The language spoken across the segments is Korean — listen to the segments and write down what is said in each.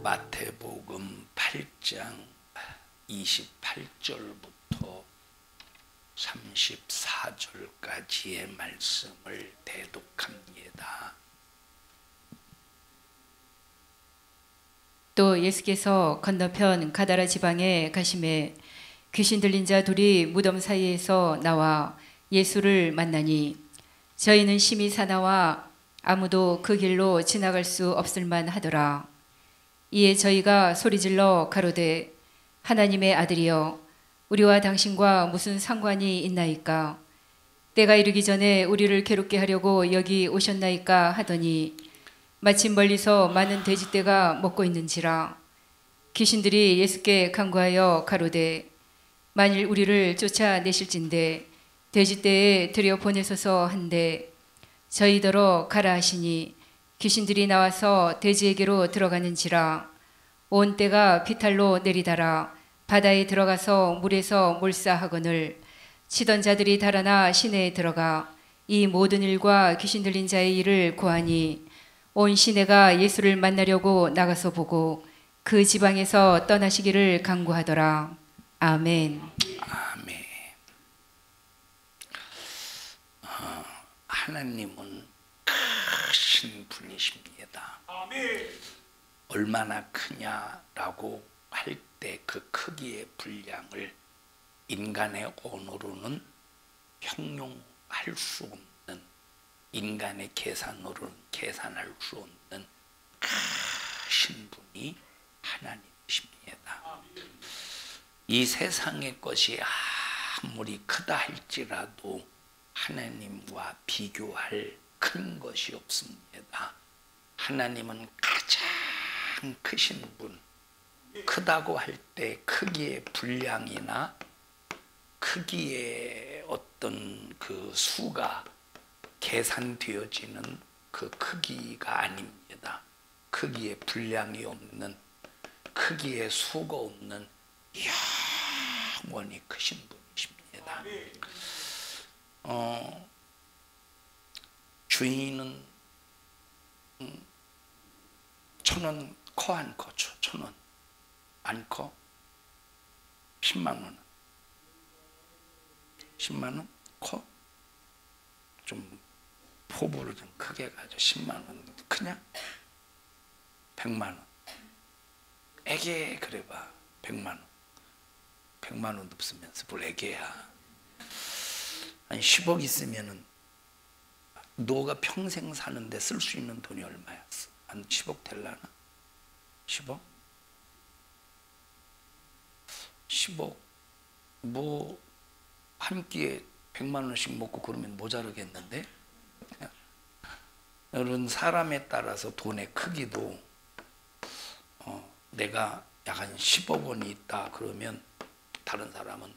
마태복음 8장 28절부터 34절까지의 말씀을 대독합니다. 또 예수께서 건너편 가다라 지방에 가심에 귀신 들린 자 둘이 무덤 사이에서 나와 예수를 만나니 저희는 심히 사나와 아무도 그 길로 지나갈 수 없을 만하더라. 이에 저희가 소리질러 가로되 하나님의 아들이여 우리와 당신과 무슨 상관이 있나이까? 때가 이르기 전에 우리를 괴롭게 하려고 여기 오셨나이까 하더니 마침 멀리서 많은 돼지떼가 먹고 있는지라. 귀신들이 예수께 간구하여 가로되 만일 우리를 쫓아내실진대 돼지떼에 들여보내소서 한데 저희더러 가라 하시니 귀신들이 나와서 돼지에게로 들어가는지라. 온 떼가 비탈로 내리달아 바다에 들어가서 물에서 몰사하거늘 치던 자들이 달아나 시내에 들어가 이 모든 일과 귀신 들린 자의 일을 고하니 온 시내가 예수를 만나려고 나가서 보고 그 지방에서 떠나시기를 간구하더라. 아멘. 아멘. 하나님은 크신 분이십니다. 아멘. 얼마나 크냐라고 할 때 그 크기의 분량을 인간의 언어로는 형용할 수 없는, 인간의 계산으로는 계산할 수 없는 크신 분이 하나님이십니다. 이 세상의 것이 아무리 크다 할지라도 하나님과 비교할 큰 것이 없습니다. 하나님은 가장 크신 분, 크다고 할 때 크기의 분량이나 크기의 어떤 그 수가 계산되어지는 그 크기가 아닙니다. 크기의 분량이 없는, 크기의 수가 없는 영원히 크신 분이십니다. 주인은 1,000원 커 안 커? 1,000원 안 커? 10만 원은? 10만 원 커? 좀 포부를 좀 크게 가져. 10만 원 크냐? 100만 원. 애게 그래봐. 100만 원. 100만 원 없으면서 뭘 애게야. 한 10억 있으면은 너가 평생 사는데 쓸 수 있는 돈이 얼마야? 한 10억 될라나? 10억? 10억 뭐 한 끼에 100만 원씩 먹고 그러면 모자르겠는데? 이런 사람에 따라서 돈의 크기도 내가 약 한 10억 원이 있다 그러면 다른 사람은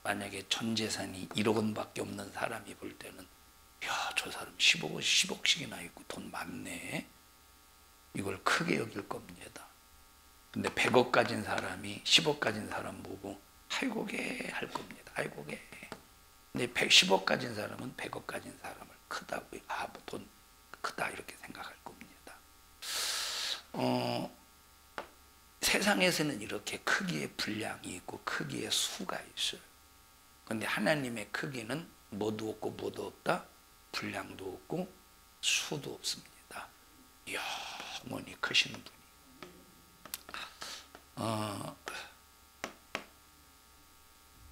만약에 전 재산이 1억 원밖에 없는 사람이 볼 때는 야, 저 사람 10억씩이나 있고 돈 많네. 이걸 크게 여길 겁니다. 근데 100억 가진 사람이 10억 가진 사람 보고 아이고게 할 겁니다. 아이고게. 근데 10억 가진 사람은 100억 가진 사람을 크다고, 돈 크다 이렇게 생각할 겁니다. 세상에서는 이렇게 크기의 분량이 있고 크기의 수가 있어요. 근데 하나님의 크기는 뭐도 없고 뭐도 없다. 분량도 없고 수도 없습니다. 영원히 크신 분이.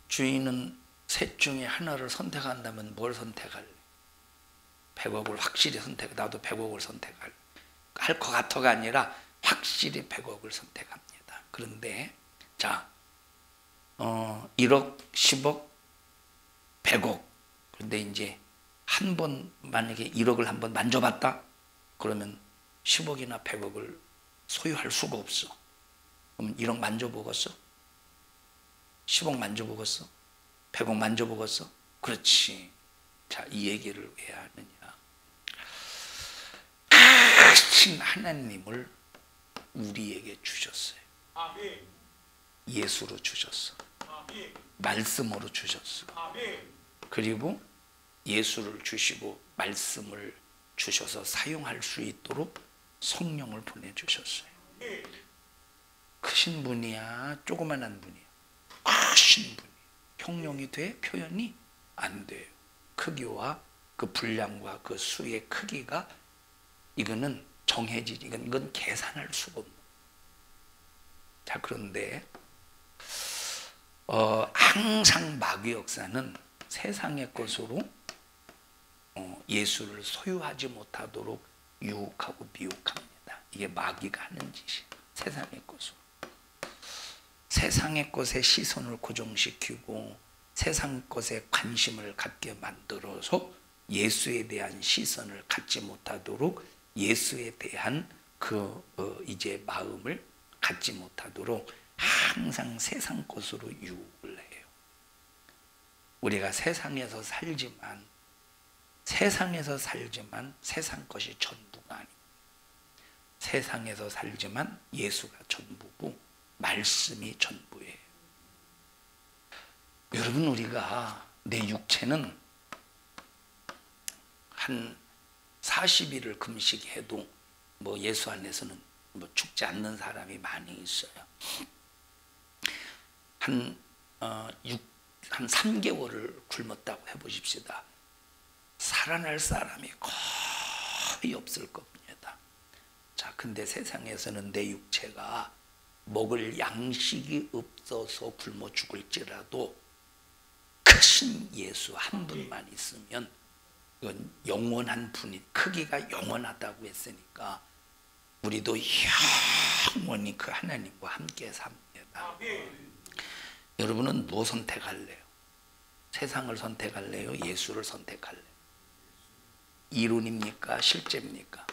주인은 셋 중에 하나를 선택한다면 뭘 선택할래? 100억을 확실히 나도 100억을 선택할 것 같아가 아니라 확실히 100억을 선택합니다. 그런데 자, 1억, 10억, 100억. 그런데 이제 한 번 만약에 1억을 한번 만져봤다? 그러면 10억이나 100억을 소유할 수가 없어. 그럼 1억 만져보겠어? 10억 만져보겠어? 100억 만져보겠어? 그렇지. 자, 이 얘기를 왜 하느냐? 크신 하나님을 우리에게 주셨어요. 아멘. 예수로 주셨어. 아멘. 말씀으로 주셨어. 아멘. 그리고 예수를 주시고 말씀을 주셔서 사용할 수 있도록 성령을 보내주셨어요. 크신 분이야, 조그만한 분이야? 크신 분이. 형용이 돼? 표현이 안 돼요. 크기와 그 분량과 그 수의 크기가 이거는 정해지지. 이건 계산할 수가 없는. 자, 그런데 항상 마귀 역사는 세상의 것으로 예수를 소유하지 못하도록 유혹하고 미혹합니다. 이게 마귀가 하는 짓이에요. 세상의 것으로. 세상의 것에 시선을 고정시키고 세상 것에 관심을 갖게 만들어서 예수에 대한 시선을 갖지 못하도록, 예수에 대한 이제 마음을 갖지 못하도록 항상 세상 것으로 유혹을 해요. 우리가 세상에서 살지만 세상 것이 전부가 아닙니다. 세상에서 살지만 예수가 전부고 말씀이 전부예요. 여러분, 우리가 내 육체는 한 40일을 금식해도 뭐 예수 안에서는 뭐 죽지 않는 사람이 많이 있어요. 한 3개월을 굶었다고 해보십시다. 살아날 사람이 거의 없을 겁니다. 자, 근데 세상에서는 내 육체가 먹을 양식이 없어서 굶어 죽을지라도 크신 예수 한 분만 있으면, 이건 영원한 분이, 크기가 영원하다고 했으니까 우리도 영원히 그 하나님과 함께 삽니다. 여러분은 뭐 선택할래요? 세상을 선택할래요? 예수를 선택할래요? 이론입니까? 실제입니까?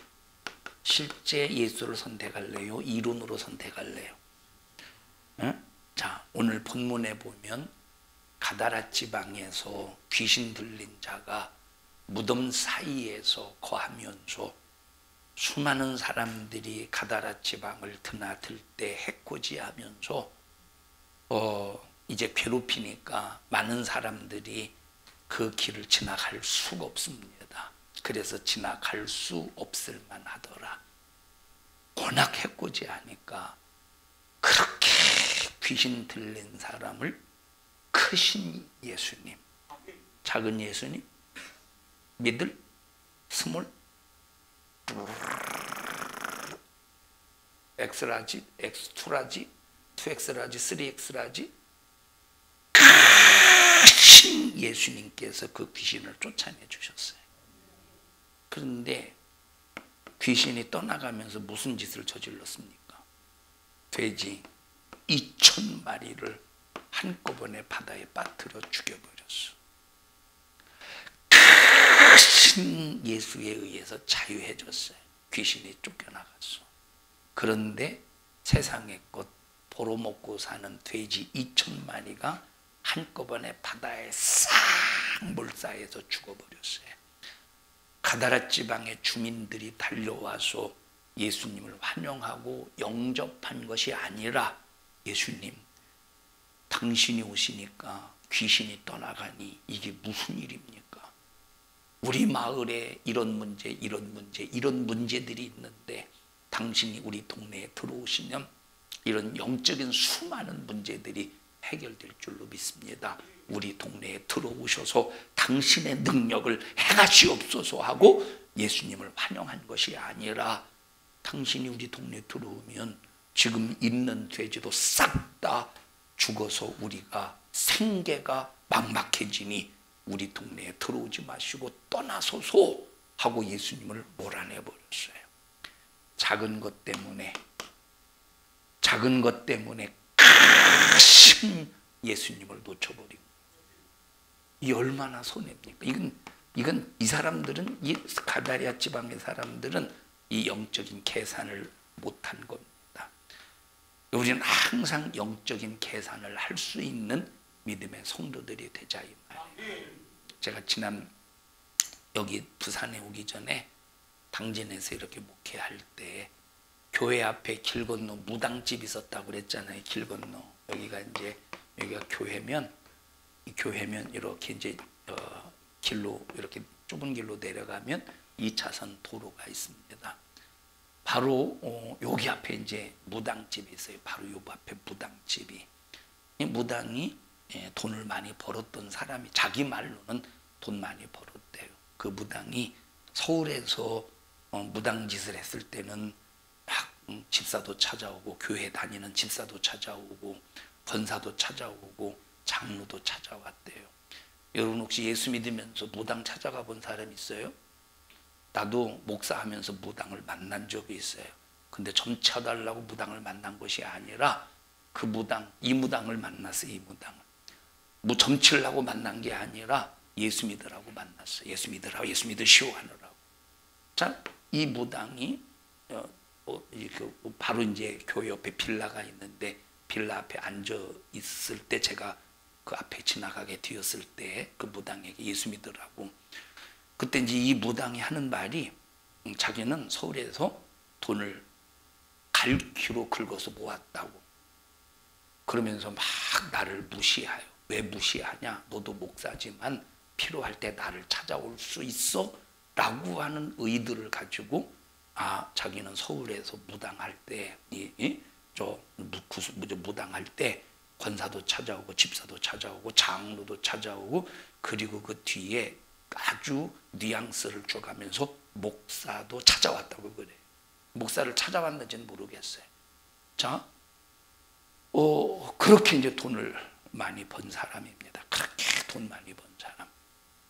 실제 예수를 선택할래요? 이론으로 선택할래요? 응? 자, 오늘 본문에 보면 가다라 지방에서 귀신 들린 자가 무덤 사이에서 거하면서 수많은 사람들이 가다라 지방을 드나들 때 해코지하면서 이제 괴롭히니까 많은 사람들이 그 길을 지나갈 수가 없습니다. 그래서 지나갈 수 없을 만하더라. 워낙 해코지하니까 그렇게 귀신 들린 사람을 크신 예수님, 작은 예수님, 미들, 스몰, X라지, X2라지, 2X라지, 3X라지, 크신 예수님께서 그 귀신을 쫓아내 주셨어요. 그런데 귀신이 떠나가면서 무슨 짓을 저질렀습니까? 돼지 2,000마리를 한꺼번에 바다에 빠뜨려 죽여버렸어. 크신 예수에 의해서 자유해졌어요. 귀신이 쫓겨나갔어. 그런데 세상의 것 도로 먹고 사는 돼지 2,000마리가 한꺼번에 바다에 싹 몰사해서 죽어버렸어요. 가다라 지방의 주민들이 달려와서 예수님을 환영하고 영접한 것이 아니라, 예수님, 당신이 오시니까 귀신이 떠나가니 이게 무슨 일입니까? 우리 마을에 이런 문제들이 있는데 당신이 우리 동네에 들어오시면 이런 영적인 수많은 문제들이 해결될 줄로 믿습니다. 우리 동네에 들어오셔서 당신의 능력을 행하시옵소서 하고 예수님을 환영한 것이 아니라, 당신이 우리 동네에 들어오면 지금 있는 돼지도 싹 다 죽어서 우리가 생계가 막막해지니 우리 동네에 들어오지 마시고 떠나소서 하고 예수님을 몰아내버렸어요. 작은 것 때문에 크신 예수님을 놓쳐버리고, 이 얼마나 손해입니까? 이건 이 사람들은, 이 가다리아 지방의 사람들은 이 영적인 계산을 못한 겁니다. 우리는 항상 영적인 계산을 할 수 있는 믿음의 성도들이 되자 이 말이에요. 제가 지난 여기 부산에 오기 전에 당진에서 이렇게 목회할 때 교회 앞에 길 건너 무당집 있었다고 그랬잖아요. 길 건너. 여기가 교회면, 이 교회면 이렇게 이제 길로, 이렇게 좁은 길로 내려가면 2차선 도로가 있습니다. 바로 여기 앞에 이제 무당집이 있어요. 바로 요 앞에 무당집이. 이 무당이 돈을 많이 벌었던 사람이, 자기 말로는 돈 많이 벌었대요. 그 무당이 서울에서 무당짓을 했을 때는 막 집사도 찾아오고, 교회 다니는 집사도 찾아오고, 권사도 찾아오고, 장로도 찾아왔대요. 여러분 혹시 예수 믿으면서 무당 찾아가 본 사람 있어요? 나도 목사하면서 무당을 만난 적이 있어요. 근데 점쳐달라고 무당을 만난 것이 아니라 그 무당, 이 무당을 만났어요. 이 무당을 점치려고 만난 게 아니라 예수 믿으라고 만났어요. 예수 믿으라고, 예수 믿으시오 하느라고. 자, 이 무당이 바로 이제 교회 옆에 빌라가 있는데, 빌라 앞에 앉아 있을 때 제가 그 앞에 지나가게 되었을 때 그 무당에게 예수 믿으라고, 그때 이제 이 무당이 하는 말이, 자기는 서울에서 돈을 갈퀴로 긁어서 모았다고. 그러면서 막 나를 무시해요. 왜 무시하냐? 너도 목사지만 필요할 때 나를 찾아올 수 있어? 라고 하는 의도를 가지고, 자기는 서울에서 무당할 때, 무당할 때 권사도 찾아오고, 집사도 찾아오고, 장로도 찾아오고, 그리고 그 뒤에 아주 뉘앙스를 줘가면서 목사도 찾아왔다고 그래. 목사를 찾아왔는지는 모르겠어요. 자, 그렇게 이제 돈을 많이 번 사람입니다. 그렇게 돈 많이 번 사람.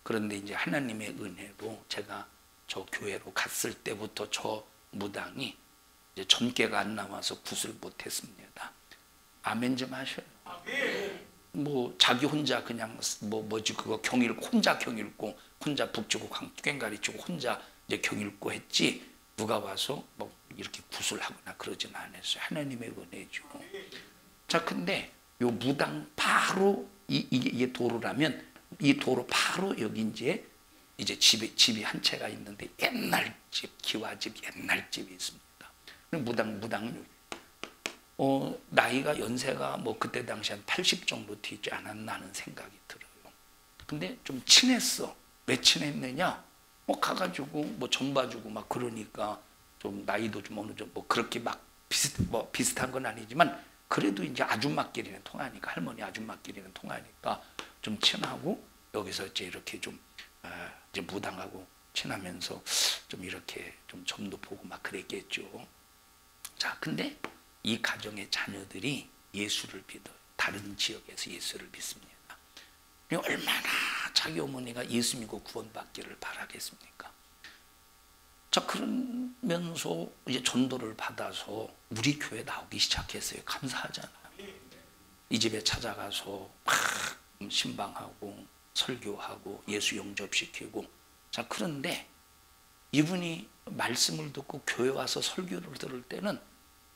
그런데 이제 하나님의 은혜로 제가 저 교회로 갔을 때부터 저 무당이 이제 전개가 안 나와서 굿을 못했습니다. 아멘 좀 하셔요. 뭐 자기 혼자 그냥 그거 경 읽고, 혼자 경 읽고, 혼자 북치고 꽹가리 치고 혼자 이제 경 읽고 했지, 누가 와서 뭐 이렇게 굿을 하거나 그러진 않았어요. 하나님의 은혜죠. 자, 근데 요 무당 바로 이게 도로라면, 이 도로 바로 여기 이제 집이 한 채가 있는데, 옛날 집, 기와집 옛날 집이 있습니다. 무당은 나이가, 연세가 뭐 그때 당시 한 80 정도 되지 않았나 하는 생각이 들어요. 근데 좀 친했어. 왜 친했느냐? 가가지고 뭐 전 봐주고 막 그러니까 좀 나이도 좀 어느 정도 뭐 그렇게 막 비슷한 건 아니지만, 그래도 이제 아줌마끼리는 통하니까, 할머니 아줌마끼리는 통하니까 좀 친하고, 여기서 이제 이렇게 좀 이제 무당하고 친하면서 좀 이렇게 좀 점도 보고 막 그랬겠죠. 자, 근데 이 가정의 자녀들이 예수를 믿어요. 다른 지역에서 예수를 믿습니다. 얼마나 자기 어머니가 예수 믿고 구원받기를 바라겠습니까? 자, 그러면서 이제 전도를 받아서 우리 교회 나오기 시작했어요. 감사하잖아요. 이 집에 찾아가서 막 신방하고 설교하고 예수 영접시키고. 자, 그런데 이분이 말씀을 듣고 교회 와서 설교를 들을 때는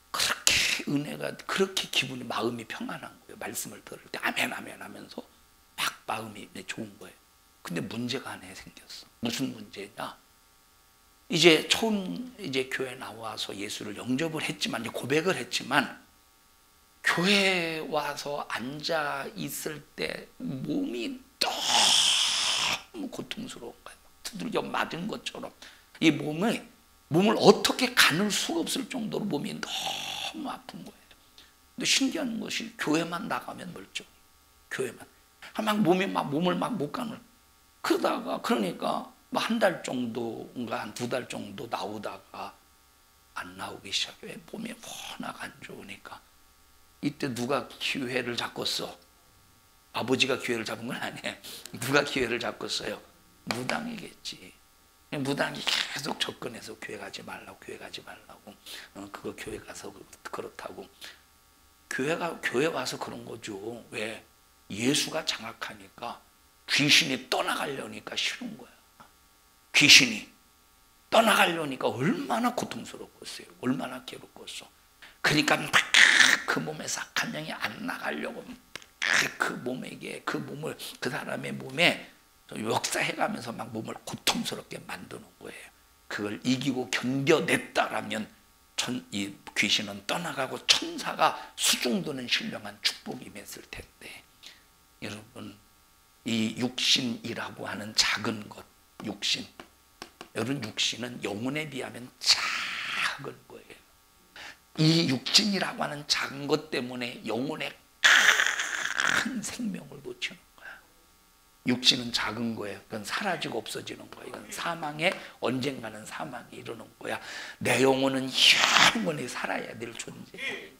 그렇게 은혜가, 그렇게 기분이, 마음이 평안한 거예요. 말씀을 들을 때 아멘 아멘 하면서 막 마음이 좋은 거예요. 근데 문제가 하나 생겼어. 무슨 문제냐? 이제 처음 이제 교회 나와서 예수를 영접을 했지만, 이제 고백을 했지만, 교회에 와서 앉아 있을 때 몸이 너무 고통스러운 거예요. 두들겨 맞은 것처럼 이 몸을 어떻게 가눌 수가 없을 정도로 몸이 너무 아픈 거예요. 근데 신기한 것이, 교회만 나가면 멀쩡해. 교회만. 막 몸을 막 못 가눌. 그러니까 한 달 정도인가 한 2달 정도 나오다가 안 나오기 시작해. 몸이 워낙 안 좋으니까. 이때 누가 기회를 잡겠어? 아버지가 기회를 잡은 건 아니에요. 누가 기회를 잡겠어요? 무당이겠지. 무당이 계속 접근해서 교회 가지 말라고, 교회 가지 말라고. 그거 교회 가서 그렇다고. 교회 와서 그런 거죠. 왜? 예수가 장악하니까 귀신이 떠나가려니까 싫은 거야. 귀신이 떠나가려니까 얼마나 고통스럽겠어요. 얼마나 괴롭겠어. 그러니까 막 그 몸에서 악한 영이 안 나가려고 그 몸을 그 사람의 몸에 역사해가면서 막 몸을 고통스럽게 만드는 거예요. 그걸 이기고 견뎌냈다라면 이 귀신은 떠나가고 천사가 수중도는 신령한 축복이 임했을 텐데, 여러분, 이 육신이라고 하는 작은 것, 여러분 육신은 영혼에 비하면 작은 거예요. 이 육신이라고 하는 작은 것 때문에 영혼의 큰 생명을 놓치는 거야. 육신은 작은 거예요. 그건 사라지고 없어지는 거예요. 이건 사망에 언젠가는 사망이 이르는 거야. 내 영혼은 영원히 살아야 될 존재.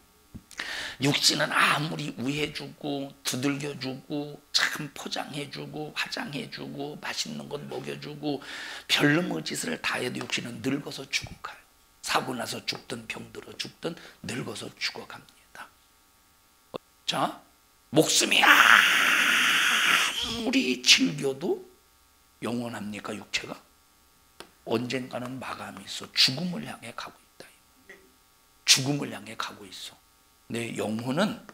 육신은 아무리 우해주고 두들겨주고 참 포장해주고 화장해주고 맛있는 것 먹여주고 별놈의 짓을 다 해도 육신은 늙어서 죽어가요. 사고 나서 죽든 병들어 죽든 늙어서 죽어갑니다. 자, 목숨이 아무리 즐겨도 영원합니까? 육체가? 언젠가는 마감이 있어. 죽음을 향해 가고 있다. 죽음을 향해 가고 있어. 내 영혼은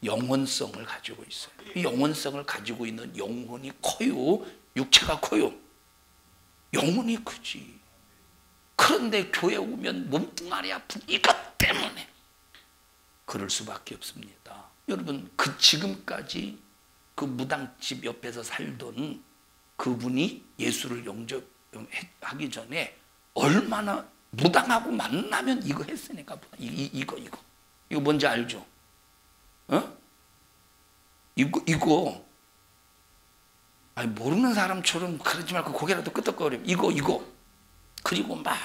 영혼성을 가지고 있어요. 이 영혼성을 가지고 있는 영혼이 커요? 육체가 커요? 영혼이 크지. 그런데 교회 오면 몸뚱아리 아픈 이것 때문에 그럴 수밖에 없습니다. 여러분, 그 지금까지 그 무당집 옆에서 살던 그분이 예수를 영접하기 전에 얼마나 무당하고 만나면 이거 했으니까 이거 뭔지 알죠? 어? 이거 아니 모르는 사람처럼 그러지 말고 고개라도 끄덕거려. 이거 그리고 막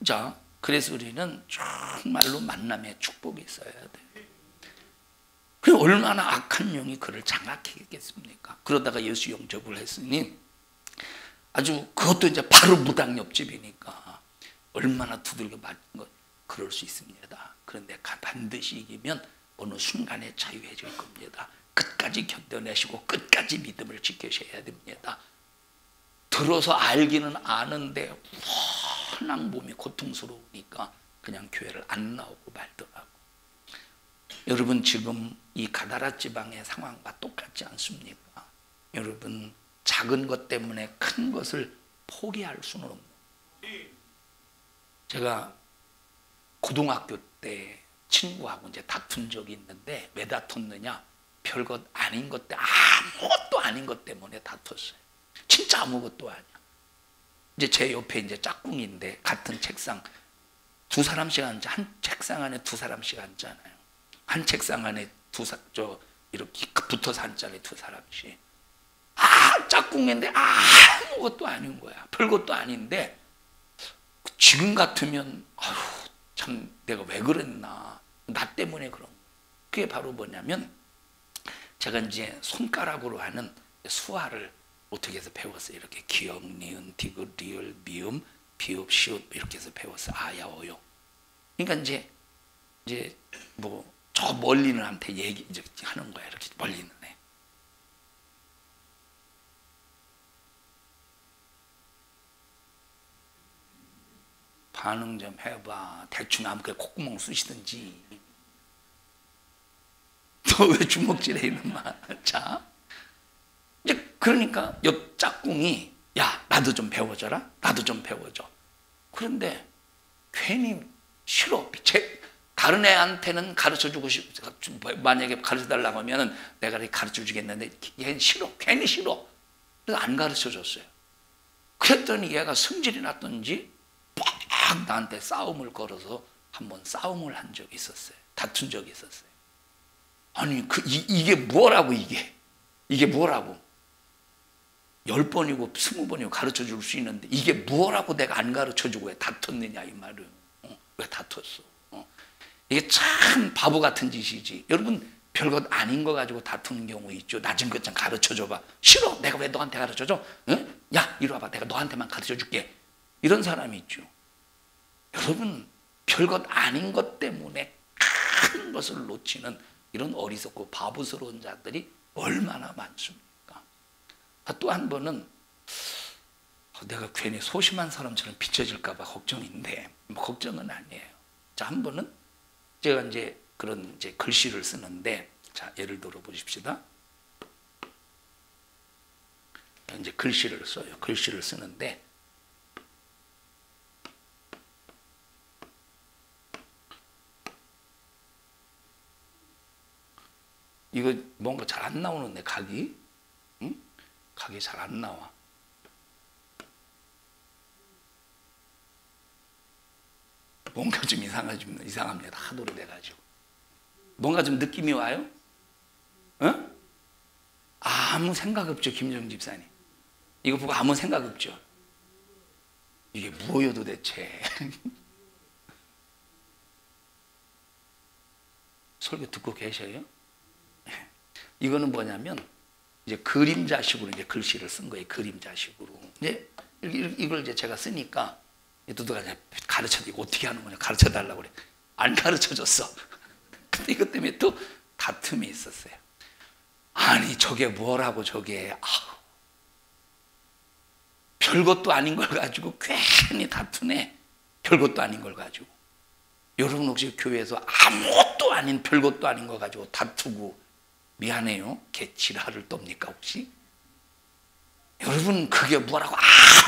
자, 그래서 우리는 정말로 만남의 축복이 있어야 돼. 그 얼마나 악한 영이 그를 장악했겠습니까? 그러다가 예수 영접을 했으니 아주 그것도 이제 바로 무당 옆집이니까 얼마나 두들겨 맞은 것 그럴 수 있습니다. 그런데 반드시 이기면 어느 순간에 자유해질 겁니다. 끝까지 견뎌내시고 끝까지 믿음을 지키셔야 됩니다. 들어서 알기는 아는데 워낙 몸이 고통스러우니까 그냥 교회를 안 나오고 말더라고. 여러분, 지금 이 가다라 지방의 상황과 똑같지 않습니까? 여러분, 작은 것 때문에 큰 것을 포기할 수는 없는. 제가 고등학교 때 친구하고 이제 다툰 적이 있는데 왜 다퉜느냐? 별것 아닌 것 때문에, 아무것도 아닌 것 때문에 다퉜어요. 진짜 아무것도 아니야. 이제 제 옆에 이제 짝꿍인데 같은 책상 두 사람씩 앉아. 한 책상 안에 두 사람씩 앉잖아요. 한 책상 안에 이렇게 붙어서 앉잖아요. 두 사람씩. 짝꿍인데 아무것도 아닌 거야. 별것도 아닌데 지금 같으면 참 내가 왜 그랬나. 나 때문에 그런 거야. 그게 바로 뭐냐면 제가 이제 손가락으로 하는 수화를 어떻게 해서 배웠어요. 이렇게 기역, 니은, 디귿, 리을, 미음, 비읍, 시옷 이렇게 해서 배웠어요. 아야, 어요. 그러니까 이제 뭐 저 멀리는 한테 이제 하는 거야. 이렇게 멀리는 애. 반응 좀 해봐. 대충 아무렇게 콧구멍 쑤시든지. 너 왜 주먹질해 이놈아. 자, 이제 그러니까 옆 짝꿍이 야 나도 좀 배워줘라. 나도 좀 배워줘. 그런데 괜히 싫어. 다른 애한테는 가르쳐주고 만약에 가르쳐달라고 하면 내가 가르쳐주겠는데 얘는 싫어. 괜히 싫어. 그래서 안 가르쳐줬어요. 그랬더니 얘가 성질이 났던지 막 나한테 싸움을 걸어서 한번 싸움을 한 적이 있었어요. 다툰 적이 있었어요. 아니 이게 뭐라고 이게 뭐라고 10번이고 20번이고 가르쳐줄 수 있는데 이게 뭐라고 내가 안 가르쳐주고 왜 다퉜느냐 이 말은. 왜 다퉜어. 이게 참 바보 같은 짓이지. 여러분 별것 아닌 거 가지고 다투는 경우 있죠. 낮은 것 좀 가르쳐줘봐. 싫어. 내가 왜 너한테 가르쳐줘? 응? 야 이리 와봐. 내가 너한테만 가르쳐줄게. 이런 사람이 있죠. 여러분 별것 아닌 것 때문에 큰 것을 놓치는 이런 어리석고 바보스러운 자들이 얼마나 많습니까? 또 한 번은 내가 괜히 소심한 사람처럼 비춰질까 봐 걱정인데 뭐 걱정은 아니에요. 자, 한 번은 제가 이제 그런 이제 글씨를 쓰는데 자, 예를 들어 보십시다. 이제 글씨를 써요. 글씨를 쓰는데 이거 뭔가 잘 안 나오는데 각이 응? 각이 잘 안 나와. 뭔가 좀 이상합니다. 하도 오래돼가지고. 뭔가 좀 느낌이 와요? 어? 아무 생각 없죠, 김정 집사님. 이거 보고 아무 생각 없죠. 이게 뭐예요 도대체? 설교 듣고 계셔요? 이거는 뭐냐면 이제 그림자식으로 이제 글씨를 쓴 거예요. 그림자식으로. 이제 이걸 이제 제가 쓰니까 누가 가르쳐드리고 어떻게 하는 거냐 가르쳐 달라고 그래. 안 가르쳐 줬어. 근데 이것 때문에 또 다툼이 있었어요. 아니 저게 뭐라고 저게 별것도 아닌 걸 가지고 괜히 다투네. 별것도 아닌 걸 가지고. 여러분 혹시 교회에서 아무것도 아닌 별것도 아닌 거 가지고 다투고 미안해요. 개 지랄을 떱니까 혹시? 여러분 그게 뭐라고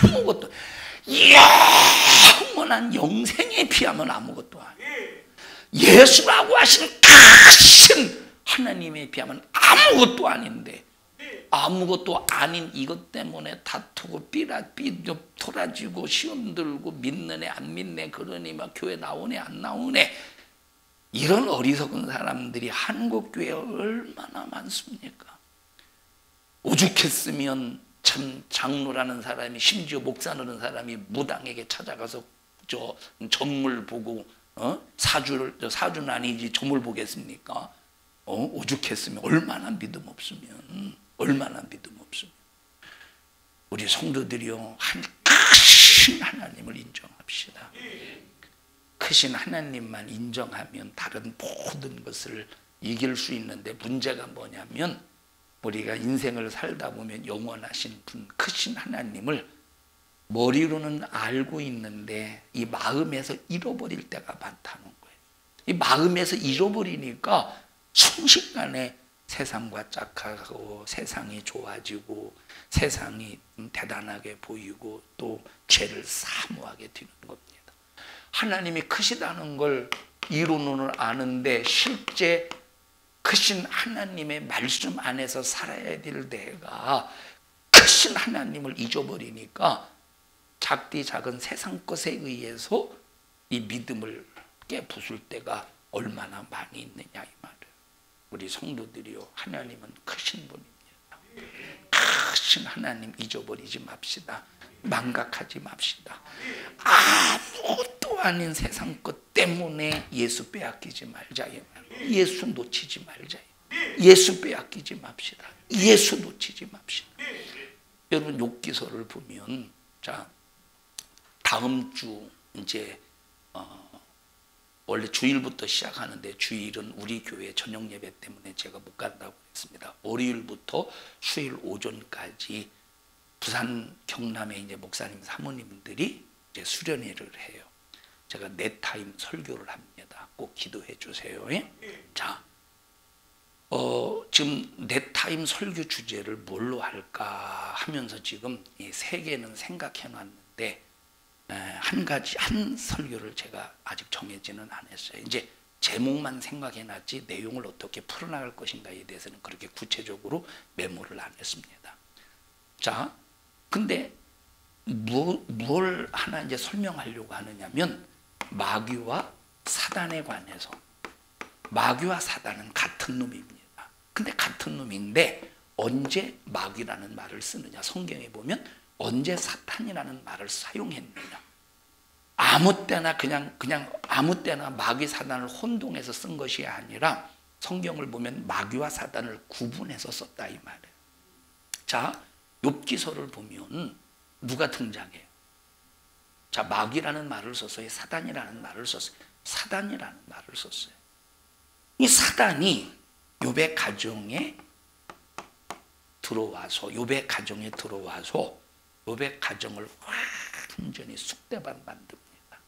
아무것도 영원한 영생에 비하면 아무것도 아니에요. 예수라고 하신 크신 하나님에 비하면 아무것도 아닌데 아무것도 아닌 이것 때문에 다투고 토라지고 시험 들고 믿는 애 안 믿네 그러니 막 교회 나오네 안 나오네 이런 어리석은 사람들이 한국교회에 얼마나 많습니까? 오죽했으면 참 장로라는 사람이 심지어 목사라는 사람이 무당에게 찾아가서 저 점물 보고 사주는 아니지 점을 보겠습니까? 오죽했으면 얼마나 믿음 없으면 우리 성도들이요 한 크신 하나님을 인정합시다. 크신 하나님만 인정하면 다른 모든 것을 이길 수 있는데 문제가 뭐냐면 우리가 인생을 살다 보면 영원하신 분 크신 하나님을 머리로는 알고 있는데 이 마음에서 잃어버릴 때가 많다는 거예요. 이 마음에서 잃어버리니까 순식간에 세상과 짝하고 세상이 좋아지고 세상이 대단하게 보이고 또 죄를 사모하게 되는 겁니다. 하나님이 크시다는 걸 이론으로는 아는데 실제 크신 하나님의 말씀 안에서 살아야 될 내가 크신 하나님을 잊어버리니까 작디 작은 세상 것에 의해서 이 믿음을 깨부술 때가 얼마나 많이 있느냐 이 말이에요. 우리 성도들이요 하나님은 크신 분입니다. 크신 하나님 잊어버리지 맙시다. 망각하지 맙시다. 아무것도 아닌 세상 것 때문에 예수 빼앗기지 말자. 예수 놓치지 말자. 예수 빼앗기지 맙시다. 예수 놓치지 맙시다. 여러분 욥기서를 보면 자 다음 주 이제 원래 주일부터 시작하는데 주일은 우리 교회 저녁 예배 때문에 제가 못 간다고 했습니다. 월요일부터 수요일 오전까지 부산 경남에 이제 목사님 사모님들이 이제 수련회를 해요. 제가 내 타임 설교를 합니다. 꼭 기도해 주세요. 자, 지금 내 타임 설교 주제를 뭘로 할까 하면서 지금 이 세 개는 생각해 놨는데 한 설교를 제가 아직 정해지는 않았어요. 이제 제목만 생각해 놨지 내용을 어떻게 풀어나갈 것인가에 대해서는 그렇게 구체적으로 메모를 안 했습니다. 자, 근데 뭘 하나 이제 설명하려고 하느냐면 마귀와 사단에 관해서 마귀와 사단은 같은 놈입니다. 근데 같은 놈인데 언제 마귀라는 말을 쓰느냐 성경에 보면 언제 사탄이라는 말을 사용했느냐 아무 때나 그냥 아무 때나 마귀 사단을 혼동해서 쓴 것이 아니라 성경을 보면 마귀와 사단을 구분해서 썼다 이 말이에요. 자 욥기서를 보면 누가 등장해요? 자 마귀라는 말을 썼어요. 사단이라는 말을 썼어요. 사단이라는 말을 썼어요. 이 사단이 욥의 가정에 들어와서 욥의 가정을 완전히 쑥대밭 만듭니다.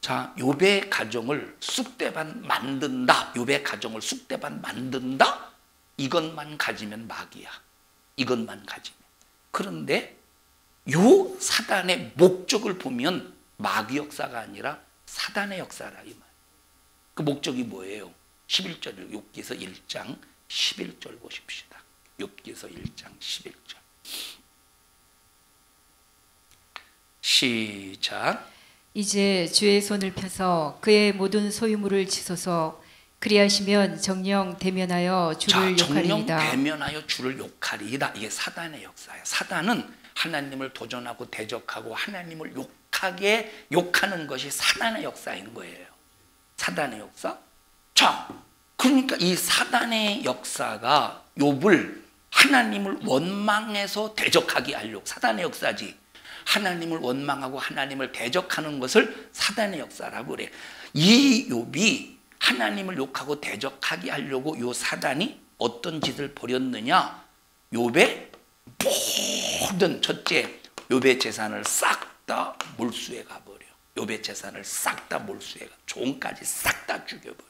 자, 욥의 가정을 쑥대밭 만든다. 욥의 가정을 쑥대밭 만든다. 이것만 가지면 마귀야. 이것만 가지면. 그런데 요 사단의 목적을 보면 마귀 역사가 아니라 사단의 역사라 이 말. 그 목적이 뭐예요? 11절 욥기서 1장 11절 보십시다. 욥기서 1장 11절. 시작. 이제 주의 손을 펴서 그의 모든 소유물을 치소서. 그리하시면 정령 대면하여 주를 자, 정령 욕하리이다. 대면하여 주를 욕하리이다. 이게 사단의 역사예요. 사단은 하나님을 도전하고 대적하고 하나님을 욕하는 것이 사단의 역사인 거예요. 사단의 역사. 자, 그러니까 이 사단의 역사가 욥을 하나님을 원망해서 대적하게 하려고, 사단의 역사지. 하나님을 원망하고 하나님을 대적하는 것을 사단의 역사라고 그래. 이 욥이 하나님을 욕하고 대적하게 하려고 요 사단이 어떤 짓을 벌였느냐? 욥의 모든, 첫째, 욥의 재산을 싹 다 몰수해 가버려. 욥의 재산을 싹 다 몰수해 가, 종까지 싹 다 죽여버려.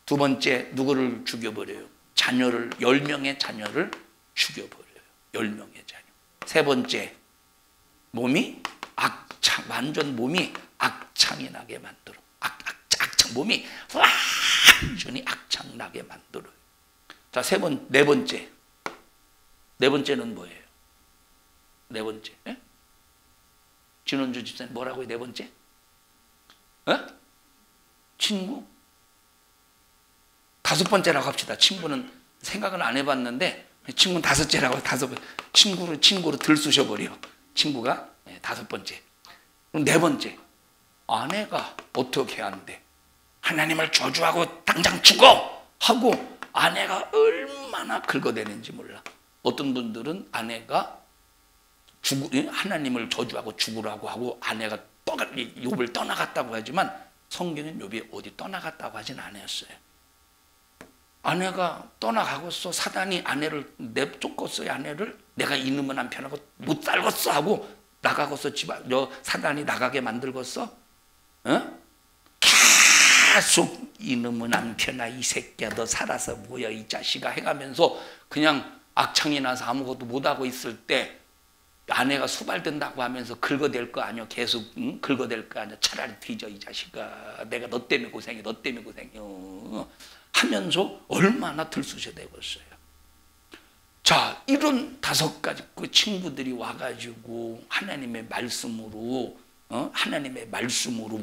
두 번째, 누구를 죽여버려요? 자녀를, 10명의 자녀를 죽여버려요. 10명의 자녀. 세 번째, 몸이 악창, 완전 몸이 악창이 나게 만들어. 악창, 몸이 완전히 악창 나게 만들어요. 자, 네 번째. 네 번째는 뭐예요? 네 번째. 예? 진원주 집사님 뭐라고요? 네 번째? 친구? 다섯 번째라고 합시다. 친구는 생각을 안 해봤는데 친구는 다섯째라고. 친구로 들쑤셔버려. 친구가 다섯 번째. 그럼 네 번째, 아내가 어떻게 한대? 하나님을 저주하고 당장 죽어! 하고 아내가 얼마나 긁어대는지 몰라. 어떤 분들은 아내가 하나님을 저주하고 죽으라고 하고 아내가 욥을 떠나갔다고 하지만 성경은 욥이 어디 떠나갔다고 하진 않았어요. 아내가 떠나가고서 사단이 아내를 내쫓았어요. 아내를 내가 이놈의 남편하고 못 살겠어 하고 나가고서 사단이 나가게 만들겠어. 계속 이놈의 남편아, 이 새끼야, 너 살아서 뭐야 이 자식아 해가면서 그냥 악창이 나서 아무것도 못하고 있을 때 아내가 수발된다고 하면서 긁어댈 거 아니야. 계속 긁어댈 거 아니야. 차라리 뒤져 이 자식아, 내가 너 때문에 고생해, 너 때문에 고생해 하면서 얼마나 들쑤셔대겠어요. 자, 이런 다섯 가지 그 친구들이 와가지고 하나님의 말씀으로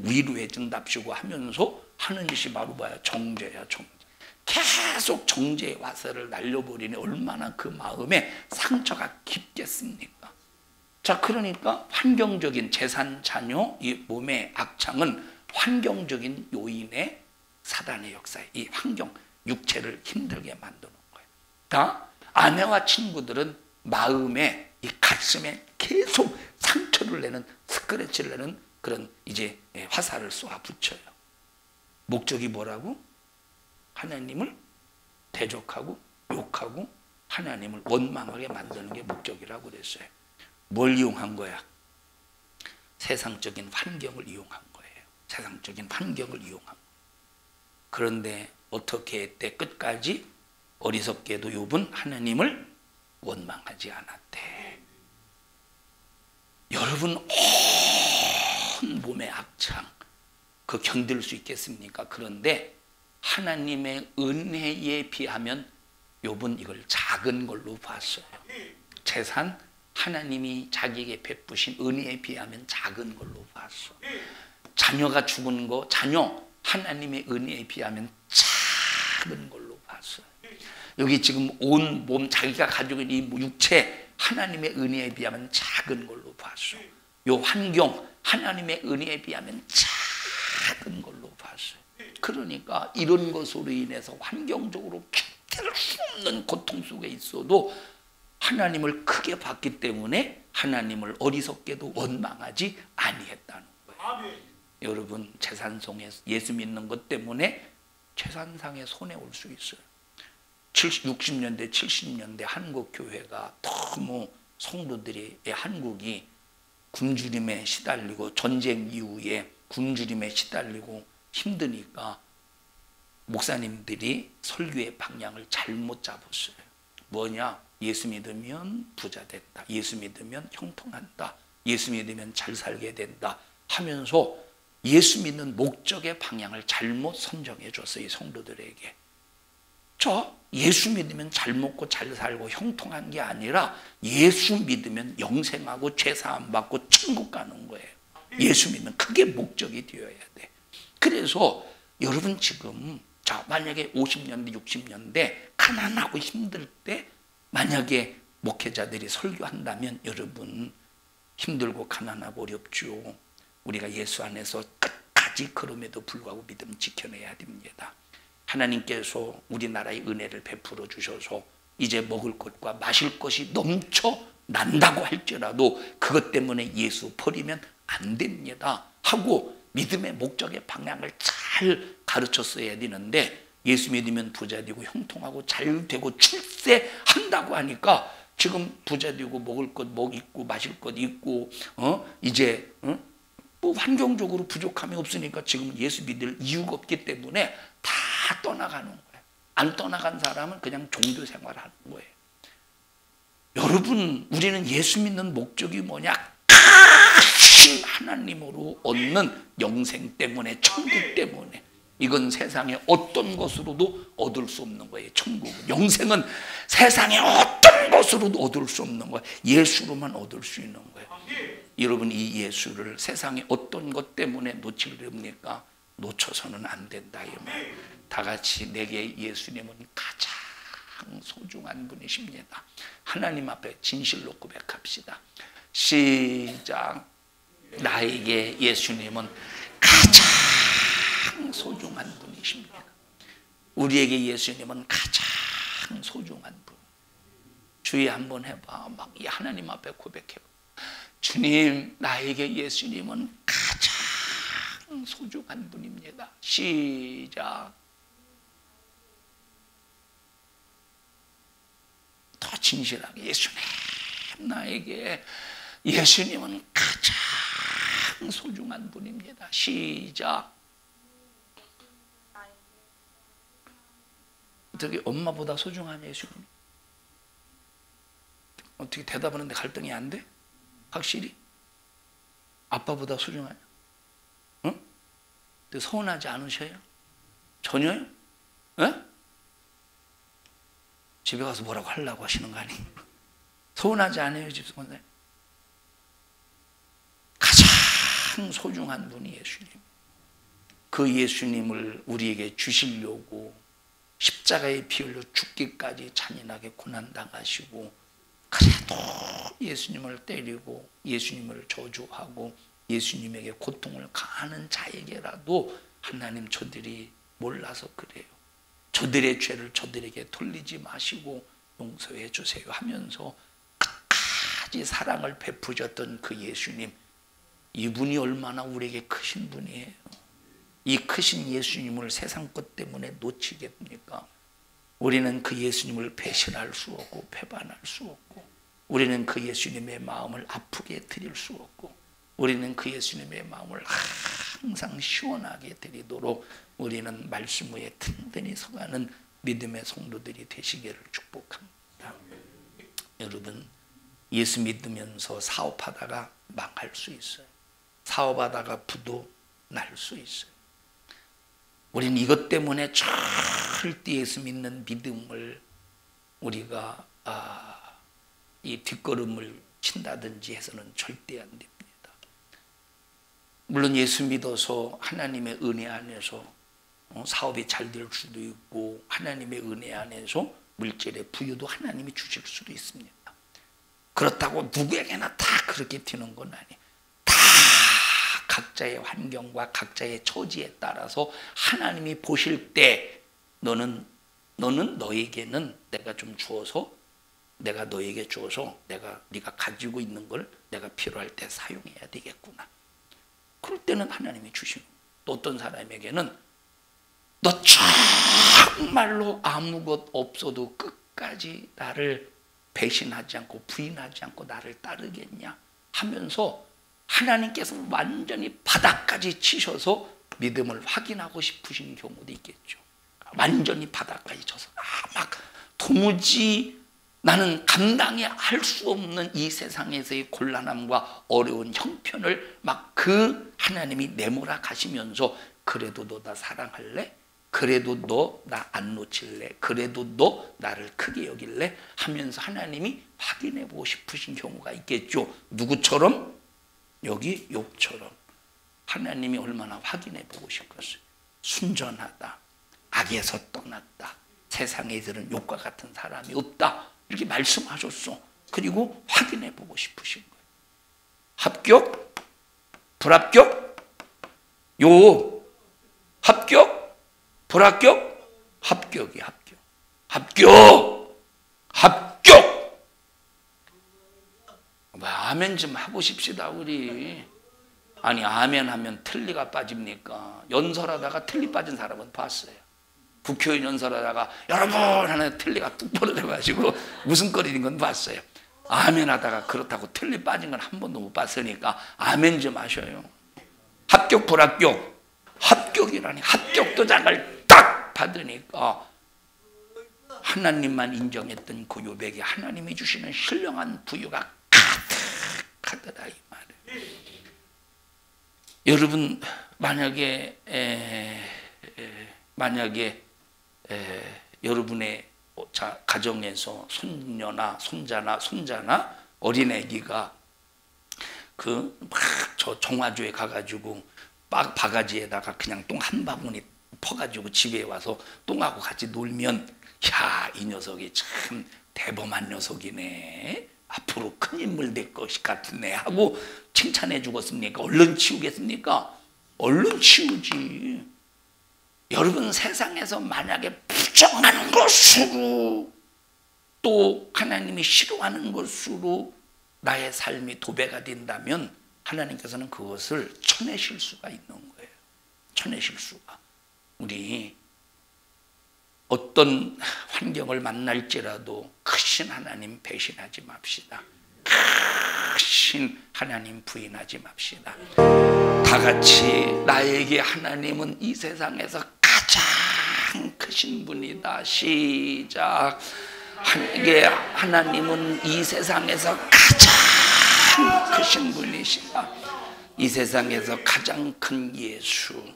위로해 준답시고 하면서 하는 짓이 바로 뭐야? 정죄야, 정죄. 계속 정죄의 화살을 날려버리니 얼마나 그 마음에 상처가 깊겠습니까? 자, 그러니까 환경적인 재산, 자녀, 이 몸의 악창은 환경적인 요인의 사단의 역사에 이 환경, 육체를 힘들게 만드는 거예요. 자, 아내와 친구들은 마음에, 이 가슴에 계속 상처를 내는, 스크래치를 내는 그런 이제 화살을 쏘아 붙여요. 목적이 뭐라고? 하나님을 대적하고 욕하고 하나님을 원망하게 만드는 게 목적이라고 그랬어요. 뭘 이용한 거야? 세상적인 환경을 이용한 거예요. 세상적인 환경을 이용한 거예요. 그런데 어떻게 했대? 끝까지 어리석게도 욥은 하나님을 원망하지 않았대. 여러분, 온 몸의 악창 그 견딜 수 있겠습니까? 그런데 하나님의 은혜에 비하면 욥은 이걸 작은 걸로 봤어요. 재산, 하나님이 자기에게 베푸신 은혜에 비하면 작은 걸로 봤어. 자녀가 죽은 거, 자녀, 하나님의 은혜에 비하면 작은 걸로 봤어요. 여기 지금 온 몸, 자기가 가지고 있는 이 육체, 하나님의 은혜에 비하면 작은 걸로 봤어. 요 환경, 하나님의 은혜에 비하면 작은 걸로 봤어요. 그러니까 이런 것으로 인해서 환경적으로 견딜 수 없는 고통 속에 있어도 하나님을 크게 봤기 때문에 하나님을 어리석게도 원망하지 아니했다는 거예요. 여러분, 재산성에 예수 믿는 것 때문에 재산상의 손해 올 수 있어요. 60년대, 70년대 한국 교회가 너무 성도들이, 한국이 굶주림에 시달리고 전쟁 이후에 굶주림에 시달리고 힘드니까 목사님들이 설교의 방향을 잘못 잡았어요. 뭐냐? 예수 믿으면 부자 된다. 예수 믿으면 형통한다. 예수 믿으면 잘 살게 된다 하면서 예수 믿는 목적의 방향을 잘못 선정해 줬어요. 이 성도들에게. 예수 믿으면 잘 먹고 잘 살고 형통한 게 아니라 예수 믿으면 영생하고 죄사함 받고 천국 가는 거예요. 예수 믿는 그게 목적이 되어야 돼. 그래서 여러분 지금 만약에 50년대 60년대 가난하고 힘들 때 만약에 목회자들이 설교한다면 여러분 힘들고 가난하고 어렵죠. 우리가 예수 안에서 끝까지 그럼에도 불구하고 믿음 지켜내야 됩니다. 하나님께서 우리나라의 은혜를 베풀어 주셔서 이제 먹을 것과 마실 것이 넘쳐난다고 할지라도 그것 때문에 예수 버리면 안 됩니다 하고 믿음의 목적의 방향을 잘 가르쳤어야 되는데 예수 믿으면 부자 되고 형통하고 잘 되고 출세한다고 하니까 지금 부자 되고 먹을 것 있고 마실 것 있고 이제 뭐 환경적으로 부족함이 없으니까 지금 예수 믿을 이유가 없기 때문에 다 떠나가는 거예요. 안 떠나간 사람은 그냥 종교 생활하는 거예요. 여러분 우리는 예수 믿는 목적이 뭐냐? 크신 하나님으로 얻는 영생 때문에 천국 때문에 이건 세상에 어떤 것으로도 얻을 수 없는 거예요. 천국은 영생은 세상에 어떤 것으로도 얻을 수 없는 거예요. 예수로만 얻을 수 있는 거예요. 여러분 이 예수를 세상에 어떤 것 때문에 놓치렵니까? 놓쳐서는 안 된다. 다 같이 내게 예수님은 가장 소중한 분이십니다. 하나님 앞에 진실로 고백합시다. 시작. 나에게 예수님은 가장 소중한 분이십니다. 우리에게 예수님은 가장 소중한 분. 주의 한번 해봐. 막 이 하나님 앞에 고백해봐. 주님, 나에게 예수님은 가장 소중한 분입니다. 시작. 더 진실하게 예수님, 나에게 예수님은 가장 소중한 분입니다. 시작. 어떻게 엄마보다 소중한 예수님? 어떻게 대답하는데 갈등이 안 돼? 확실히? 아빠보다 소중하냐? 응? 서운하지 않으셔요? 전혀요? 에? 집에 가서 뭐라고 하려고 하시는 거 아니에요? 서운하지 않아요, 집사람들? 가장 소중한 분이 예수님. 그 예수님을 우리에게 주시려고 십자가에 피 흘려 죽기까지 잔인하게 고난당하시고 그래도 예수님을 때리고 예수님을 저주하고 예수님에게 고통을 가하는 자에게라도 하나님 저들이 몰라서 그래요. 저들의 죄를 저들에게 돌리지 마시고 용서해 주세요 하면서 끝까지 사랑을 베푸셨던 그 예수님, 이분이 얼마나 우리에게 크신 분이에요. 이 크신 예수님을 세상 것 때문에 놓치겠습니까? 우리는 그 예수님을 배신할 수 없고 배반할 수 없고 우리는 그 예수님의 마음을 아프게 드릴 수 없고 우리는 그 예수님의 마음을 항상 시원하게 드리도록 우리는 말씀 위에 든든히 서가는 믿음의 성도들이 되시기를 축복합니다. 여러분, 예수 믿으면서 사업하다가 망할 수 있어요. 사업하다가 부도 날 수 있어요. 우리는 이것 때문에 절대 예수 믿는 믿음을 우리가 이 뒷걸음을 친다든지 해서는 절대 안 됩니다. 물론 예수 믿어서 하나님의 은혜 안에서 사업이 잘 될 수도 있고 하나님의 은혜 안에서 물질의 부유도 하나님이 주실 수도 있습니다. 그렇다고 누구에게나 다 그렇게 되는 건 아니에요. 다 각자의 환경과 각자의 처지에 따라서 하나님이 보실 때 너는 너에게는 내가 좀 주어서 내가 너에게 주어서 네가 가지고 있는 걸 내가 필요할 때 사용해야 되겠구나. 그럴 때는 하나님이 주시고 또 어떤 사람에게는 너 정말로 아무것 없어도 끝까지 나를 배신하지 않고 부인하지 않고 나를 따르겠냐 하면서 하나님께서 완전히 바닥까지 치셔서 믿음을 확인하고 싶으신 경우도 있겠죠. 완전히 바닥까지 쳐서 막 도무지 나는 감당이 할 수 없는 이 세상에서의 곤란함과 어려운 형편을 막 그 하나님이 내몰아 가시면서 그래도 너 나 사랑할래? 그래도 너 나 안 놓칠래? 그래도 너 나를 크게 여길래? 하면서 하나님이 확인해 보고 싶으신 경우가 있겠죠. 누구처럼? 여기 욥처럼. 하나님이 얼마나 확인해 보고 싶겠어요. 순전하다, 악에서 떠났다, 세상에 들은 욕과 같은 사람이 없다, 이렇게 말씀하셨어. 그리고 확인해 보고 싶으신 거예요. 합격? 불합격? 합격? 불합격? 합격이 합격. 합격! 아멘 좀 하고 싶시다 우리. 아니 아멘 하면 틀니가 빠집니까? 연설하다가 틀니 빠진 사람은 봤어요. 국회의원 연설하다가 여러분 하는 틀니가 뚝 벌어져가지고 웃음거리는 건 봤어요. 아멘 하다가 그렇다고 틀니 빠진 건 한 번도 못 봤으니까 아멘 좀 하셔요. 합격 불합격? 합격이라니. 합격 도장을 딱 받으니까 하나님만 인정했던 그 요백에 하나님이 주시는 신령한 부유가 가득하더라 이 말이에요. 여러분 만약에 여러분의 가정에서 손녀나 손자나 어린애기가 저 정화조에 가가지고 바가지에다가 그냥 똥 한 바구니 퍼가지고 집에 와서 똥하고 같이 놀면 야, 이 녀석이 참 대범한 녀석이네, 앞으로 큰 인물 될 것 같네 하고 칭찬해 주겠습니까? 얼른 치우겠습니까? 얼른 치우지. 여러분 세상에서 만약에 부정한 것으로 또 하나님이 싫어하는 것으로 나의 삶이 도배가 된다면 하나님께서는 그것을 쳐내실 수가 있는 거예요. 쳐내실 수가. 우리 어떤 환경을 만날지라도 크신 하나님 배신하지 맙시다. 크신 하나님 부인하지 맙시다. 다 같이 나에게 하나님은 이 세상에서 가장 크신 분이다. 시작. 하나님은 이 세상에서 가장 크신 분이시다. 이 세상에서 가장 큰 예수.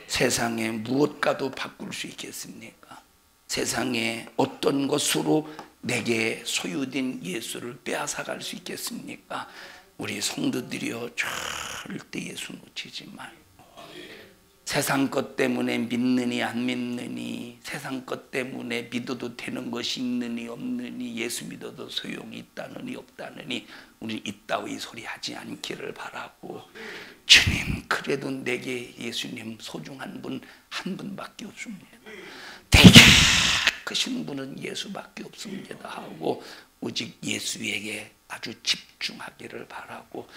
세상에 무엇과도 바꿀 수 있겠습니까? 세상에 어떤 것으로 내게 소유된 예수를 빼앗아갈 수 있겠습니까? 우리 성도들이여 절대 예수 놓치지 말고, 세상 것 때문에 믿느니 안 믿느니, 세상 것 때문에 믿어도 되는 것이 있느니 없느니, 예수 믿어도 소용이 있다느니 없다느니 우리 이따위 소리 하지 않기를 바라고, 주님 그래도 내게 예수님 소중한 분 한 분밖에 없습니다. 되게 크신 분은 예수밖에 없습니다 하고 오직 예수에게 아주 집중하기를 바라고,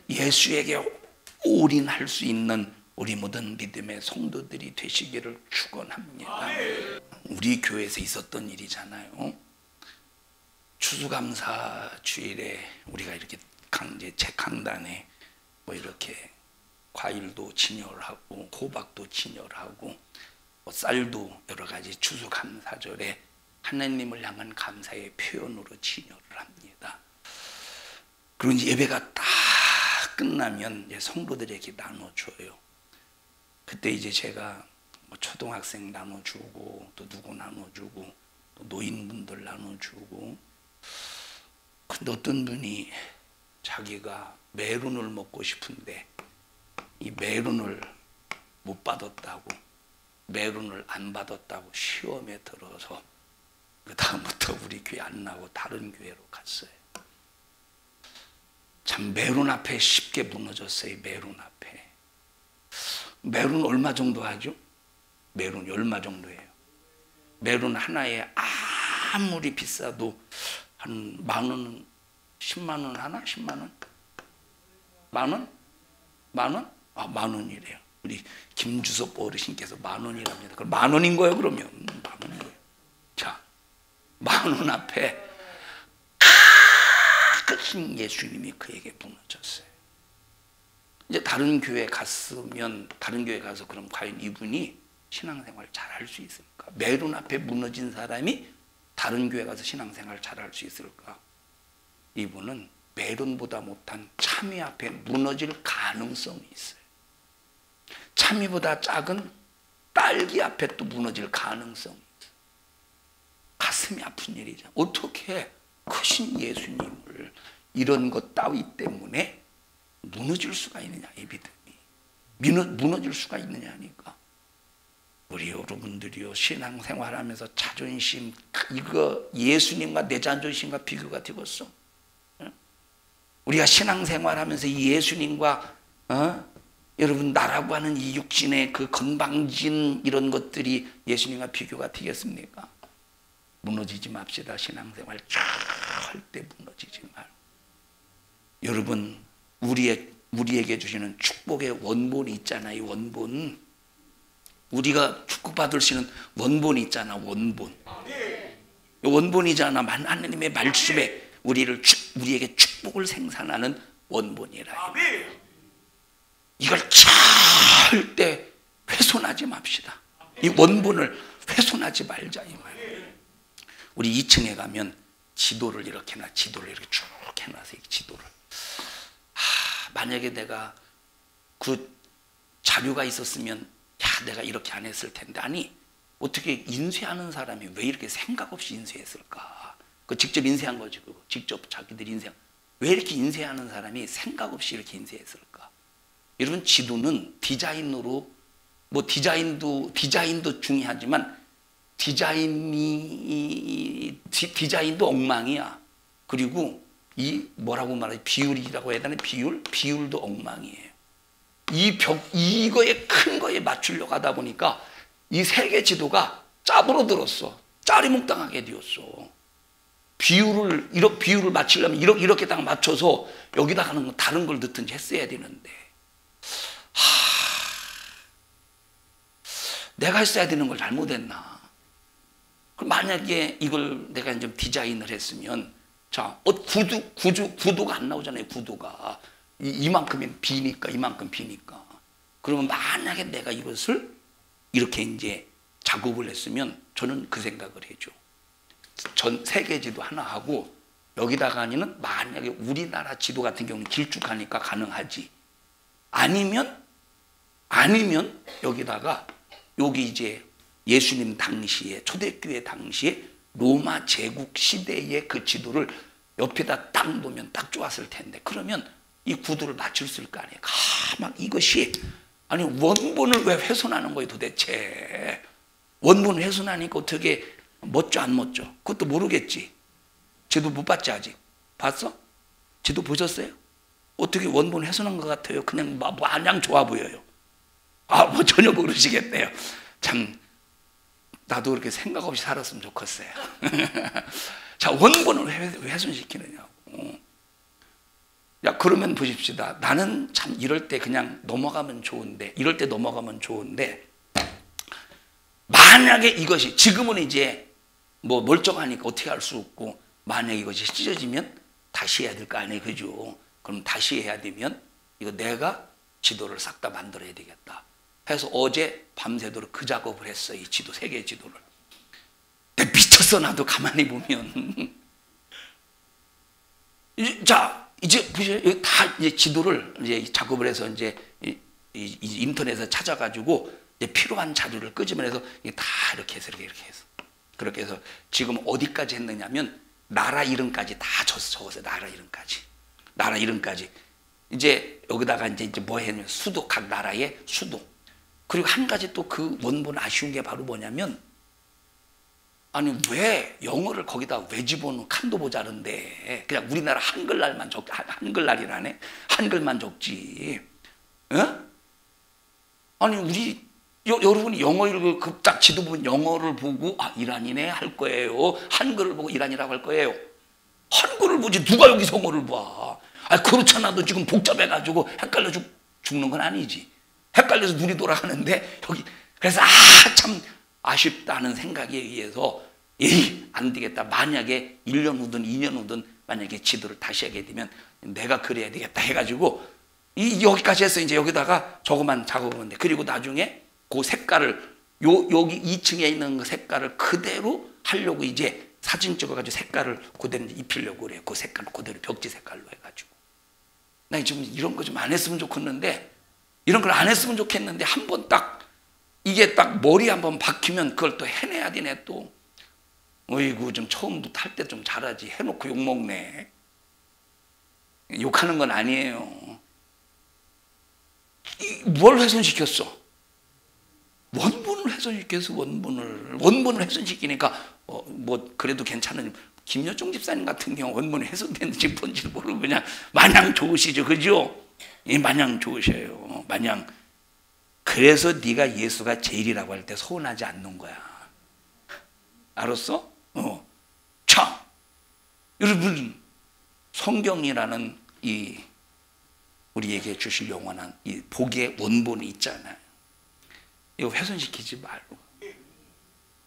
예수에게 올인할 수 있는 우리 모든 믿음의 성도들이 되시기를 축원합니다. 우리 교회에서 있었던 일이잖아요. 추수감사 주일에 우리가 이렇게 제 강단에 뭐 이렇게 과일도 진열하고 호박도 진열하고 뭐 쌀도 여러 가지 추수감사절에 하나님을 향한 감사의 표현으로 진열을 합니다. 그리고 이제 예배가 다 끝나면 이제 성도들에게 나눠줘요. 그때 이제 제가 뭐 초등학생 나눠주고 또 누구 나눠주고 또 노인분들 나눠주고, 근데 어떤 분이 자기가 메론을 먹고 싶은데 이 메론을 못 받았다고, 메론을 안 받았다고 시험에 들어서 그 다음부터 우리 교회 안 나고 다른 교회로 갔어요. 참 메론 앞에 쉽게 무너졌어요. 메론 앞에. 메론 얼마 정도 하죠? 메론이 얼마 정도예요? 메론 하나에 아무리 비싸도 한 10,000원, 10만 원 하나? 10만 원? 만 원? 만 원? 아, 10,000원이래요. 우리 김주섭 어르신께서 10,000원이랍니다. 그럼 10,000원인 거예요, 그러면? 10,000원인 거예요. 자, 10,000원 앞에 크신 예수님이 그에게 무너졌어요. 이제 다른 교회 갔으면, 다른 교회 가서 그럼 과연 이분이 신앙생활 잘할 수 있을까? 메론 앞에 무너진 사람이 다른 교회 가서 신앙생활 잘할 수 있을까? 이분은 메론보다 못한 참외 앞에 무너질 가능성이 있어요. 참외보다 작은 딸기 앞에 또 무너질 가능성이 있어요. 가슴이 아픈 일이죠. 어떻게 크신 예수님을 이런 것 따위 때문에 무너질 수가 있느냐, 이 믿음이. 무너질 수가 있느냐니까. 우리 여러분들이요, 신앙생활하면서 자존심, 이거 예수님과 내 자존심과 비교가 되겠어. 우리가 신앙생활하면서 이 예수님과 여러분 나라고 하는 이 육신의 그 건방진 이런 것들이 예수님과 비교가 되겠습니까? 무너지지 맙시다. 신앙생활 절대 무너지지 말고. 여러분, 우리에게 주시는 축복의 원본이 있잖아요. 원본. 우리가 축복받을 수 있는 원본이 있잖아. 원본. 원본이잖아. 하나님의 말씀에 우리에게 축복을 생산하는 원본이라. 이걸 절대 훼손하지 맙시다. 이 원본을 훼손하지 말자 이 말이에요. 우리 2층에 가면 지도를 이렇게 지도를 이렇게 쭉 해놔서 이 지도를. 만약에 내가 그 자료가 있었으면 내가 이렇게 안 했을 텐데. 아니, 어떻게 인쇄하는 사람이 왜 이렇게 생각 없이 인쇄했을까? 그 직접 인쇄한 거지. 그거 직접 자기들이 인쇄한. 왜 이렇게 인쇄하는 사람이 생각 없이 이렇게 인쇄했을까? 여러분, 지도는 디자인으로, 뭐 디자인도 중요하지만 디자인도 엉망이야. 그리고 이 뭐라고 말하지? 비율이라고 해야 되나? 비율도 엉망이에요. 이거에 큰 거에 맞추려고 하다 보니까 이 세계 지도가 짭으로 들었어. 짜리몽땅하게 되었어. 비율을 맞추려면 이렇게 딱 맞춰서 여기다가는 다른 걸 넣든지 했어야 되는데. 내가 했어야 되는 걸 잘못했나? 그럼 만약에 이걸 내가 좀 디자인을 했으면, 자, 구도가 안 나오잖아요. 구도가 이만큼은 비니까, 이만큼 비니까. 그러면 만약에 내가 이것을 이렇게 이제 작업을 했으면 저는 그 생각을 해줘. 전 세계 지도 하나 하고 여기다가는 만약에 우리나라 지도 같은 경우는 길쭉하니까 가능하지. 아니면 여기다가 여기 이제 예수님 당시에 초대교회 당시에 로마 제국 시대의 그 지도를 옆에다 딱 놓으면 딱 좋았을 텐데. 그러면 이 구도를 맞췄을 거 아니에요. 가만 이것이 아니 원본을 왜 훼손하는 거예요 도대체. 원본을 훼손하니까 어떻게 멋져 안 멋져? 그것도 모르겠지. 지도 못 봤지 아직. 봤어? 지도 보셨어요? 어떻게 원본 훼손한 것 같아요? 그냥 마냥 좋아 보여요. 뭐 전혀 모르시겠네요. 참 나도 그렇게 생각 없이 살았으면 좋겠어요. 자, 원본을 왜 훼손시키느냐고. 야, 그러면 보십시다. 나는 참 이럴 때 그냥 넘어가면 좋은데, 만약에 이것이 지금은 이제 뭐 멀쩡하니까 어떻게 할 수 없고, 만약에 이것이 찢어지면 다시 해야 될 거 아니에요, 그죠? 그럼 다시 해야 되면 이거 내가 지도를 싹 다 만들어야 되겠다 해서 어제 밤새도록 그 작업을 했어. 이 지도, 세계 지도를. 근데 미쳤어. 나도 가만히 보면. 자, 이제 보세요. 다 이제 지도를 이제 작업을 해서 이제 인터넷에서 찾아가지고 이제 필요한 자료를 끄집어내서 다 이렇게 해서 그렇게 해서 지금 어디까지 했느냐면 나라 이름까지 다 적었어요. 나라 이름까지. 이제 여기다가 이제 뭐 했냐면 수도, 각 나라의 수도. 그리고 한 가지 또 그 원본 아쉬운 게 바로 뭐냐면, 아니 왜 영어를 거기다 왜 집어넣어? 칸도 모자른데 그냥 우리나라 한글날만 한글날이라네. 한글만 적지. 아니 우리 여러분이 영어 읽고 급작 지도 보면 영어를 보고 이란이네 할 거예요. 한글을 보고 이란이라고 할 거예요. 한글을 보지 누가 여기서 영어를 봐. 그렇잖아도 지금 복잡해가지고 헷갈려 죽는 건 아니지. 헷갈려서 눈이 돌아가는데 여기 그래서 참 아쉽다는 생각에 의해서 안 되겠다. 만약에 1년 후든 2년 후든 만약에 지도를 다시 하게 되면 내가 그래야 되겠다 해가지고 여기까지 해서 이제 여기다가 저거만 작업하면 돼. 그리고 나중에 그 색깔을 여기 2층에 있는 그 색깔을 그대로 하려고 이제 사진 찍어가지고 색깔을 그대로 입히려고 그래요. 그 색깔 그대로 벽지 색깔로 해가지고. 나 지금 이런 거 좀 안 했으면 좋겠는데, 이런 걸 안 했으면 좋겠는데 한 번 딱 이게 딱 머리 한번 박히면 그걸 또 해내야 되네 또. 어이구 좀 처음부터 할 때 좀 잘하지. 해놓고 욕먹네. 욕하는 건 아니에요. 뭘 훼손시켰어? 원본을 훼손시켜서 원본을 훼손시키니까 뭐 그래도 괜찮은 김여정 집사님 같은 경우 원본이 훼손됐는지 뭔지 모르고 그냥 마냥 좋으시죠, 그죠? 예, 마냥 좋으셔요. 마냥. 그래서 네가 예수가 제일이라고 할 때 서운하지 않는 거야. 알았어? 참, 여러분, 성경이라는 이 우리에게 주실 영원한 이 복의 원본이 있잖아요. 이거 훼손시키지 말고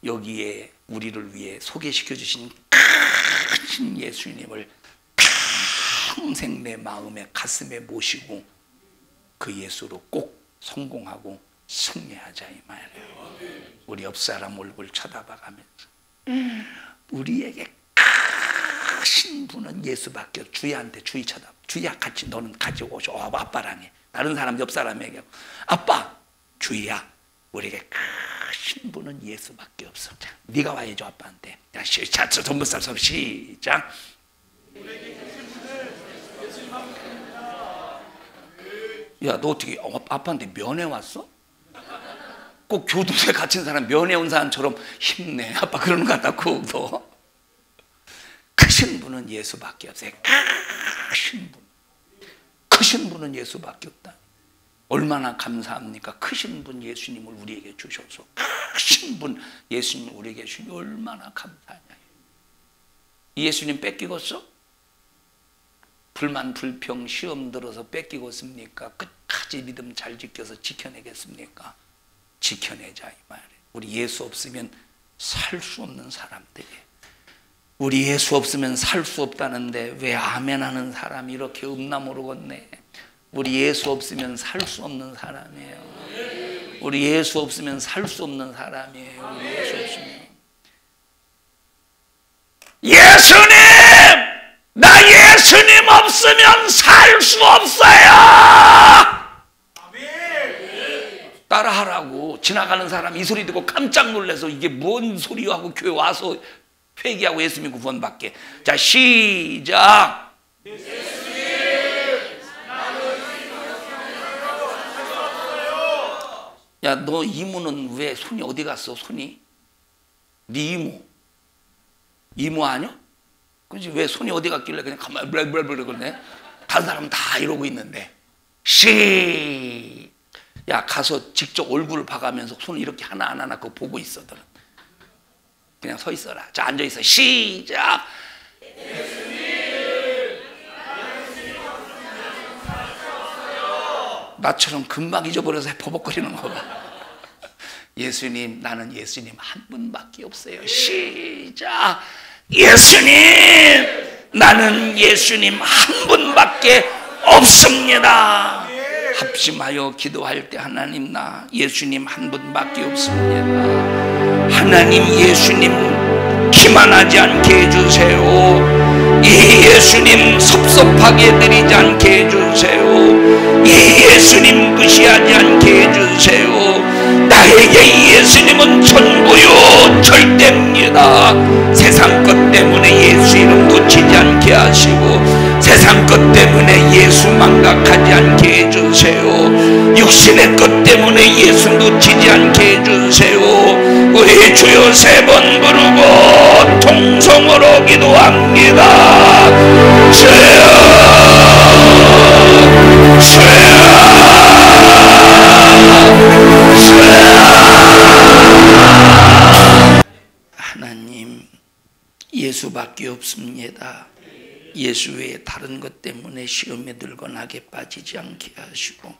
여기에 우리를 위해 소개시켜 주신 큰 예수님을 평생 내 마음에 가슴에 모시고 그 예수로 꼭 성공하고 승리하자 이 말이에요. 우리 옆 사람 얼굴 쳐다봐가면서 우리에게 크신 분은 예수밖에 없어. 주희한테 주희야 같이 너는 가지고 오셔. 아빠랑 해. 다른 사람 옆 사람에게 아빠 주희야 우리에게 크신 분은 예수밖에 없어. 자, 네가 와야죠 아빠한테. 자, 전부 사람 시작. 야, 너 어떻게 아빠한테 면회 왔어? 꼭 교도소에 갇힌 사람 면회 온 사람처럼 힘내 아빠 그러는 것 같다고. 너 크신 분은 예수밖에 없어요. 크신 분은 예수밖에 없다. 얼마나 감사합니까? 크신 분 예수님을 우리에게 주셔서 크신 분 예수님을 우리에게 주니 얼마나 감사하냐. 이 예수님 뺏기겠어? 불만 불평 시험 들어서 뺏기겠습니까? 끝까지 믿음 잘 지켜서 지켜내겠습니까? 지켜내자 이 말이에요. 우리 예수 없으면 살 수 없는 사람들이에요. 우리 예수 없으면 살 수 없다는데 왜 아멘 하는 사람이 이렇게 없나 모르겠네. 우리 예수 없으면 살 수 없는 사람이에요. 우리 예수 없으면 살 수 없는 사람이에요. 우리 예수 없으면. 예수님! 나 예수님 없으면 살 수 없어요! 따라하라고. 지나가는 사람 이 소리 듣고 깜짝 놀라서 이게 뭔 소리요 하고 교회 와서 회개하고 예수 믿고 구원받게. 자, 시작. 야, 너 이모는 왜 손이 어디 갔어? 손이? 네 이모 아니야? 그지? 왜 손이 어디 갔길래 그냥 가만히 블블블 그러네? 다른 사람은 다 이러고 있는데. 야, 가서 직접 얼굴을 봐가면서 손을 이렇게 하나 그거 보고 있어. 너는 그냥 서 있어라. 자, 앉아 있어. 시작. 나처럼 금방 잊어버려서 버벅거리는 거 봐. 예수님, 나는 예수님 한 분밖에 없어요. 시작. 예수님, 나는 예수님 한 분밖에 없습니다. 합심하여 기도할 때 하나님 나 예수님 한 분밖에 없습니다. 하나님 예수님 기만하지 않게 해주세요. 이 예수님 섭섭하게 드리지 않게 해주세요. 이 예수님 무시하지 않게 해주세요. 나에게 예수님은 전부요 절대입니다. 세상 것 때문에 예수 이름 놓치지 않게 하시고 세상 것 때문에 예수 망각하지 않게 해주세요. 육신의 것 때문에 예수 놓치지 않게 해주세요. 우리 주여 세 번 부르고 통성으로 기도합니다. 주여 하나님, 예수밖에 없습니다. 예수 외에 다른 것 때문에 시험에 들거나 악에 빠지지 않게 하시고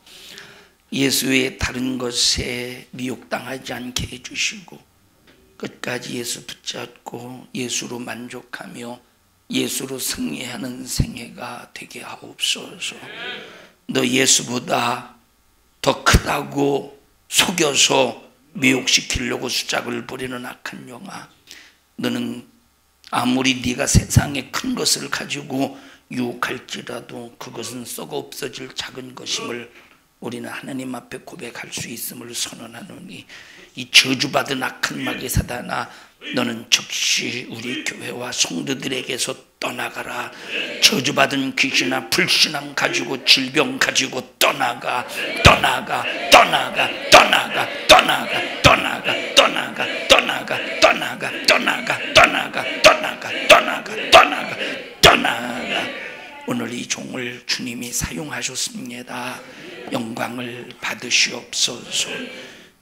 예수 외에 다른 것에 미혹당하지 않게 해주시고 끝까지 예수 붙잡고 예수로 만족하며 예수로 승리하는 생애가 되게 하옵소서. 너 예수보다 더 크다고 속여서 미혹시키려고 수작을 부리는 악한 영아, 너는 아무리 네가 세상에 큰 것을 가지고 유혹할지라도 그것은 썩어 없어질 작은 것임을 우리는 하나님 앞에 고백할 수 있음을 선언하노니 이 저주받은 악한 마귀 사단아, 너는 즉시 우리 교회와 성도들에게서 떠나가라. 저주받은 귀신아 불신앙 가지고 질병 가지고 떠나가 떠나가 떠나가 떠나가 떠나가 떠나가 떠나가 떠나가 떠나가 떠나가 떠나가 떠나가 떠나가 떠나가 떠나가. 오늘 이 종을 주님이 사용하셨습니다. 영광을 받으시옵소서.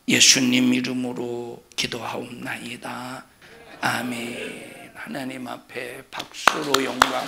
예수님 이름으로 기도하옵나이다. 아멘. 하나님 앞에 박수로 영광을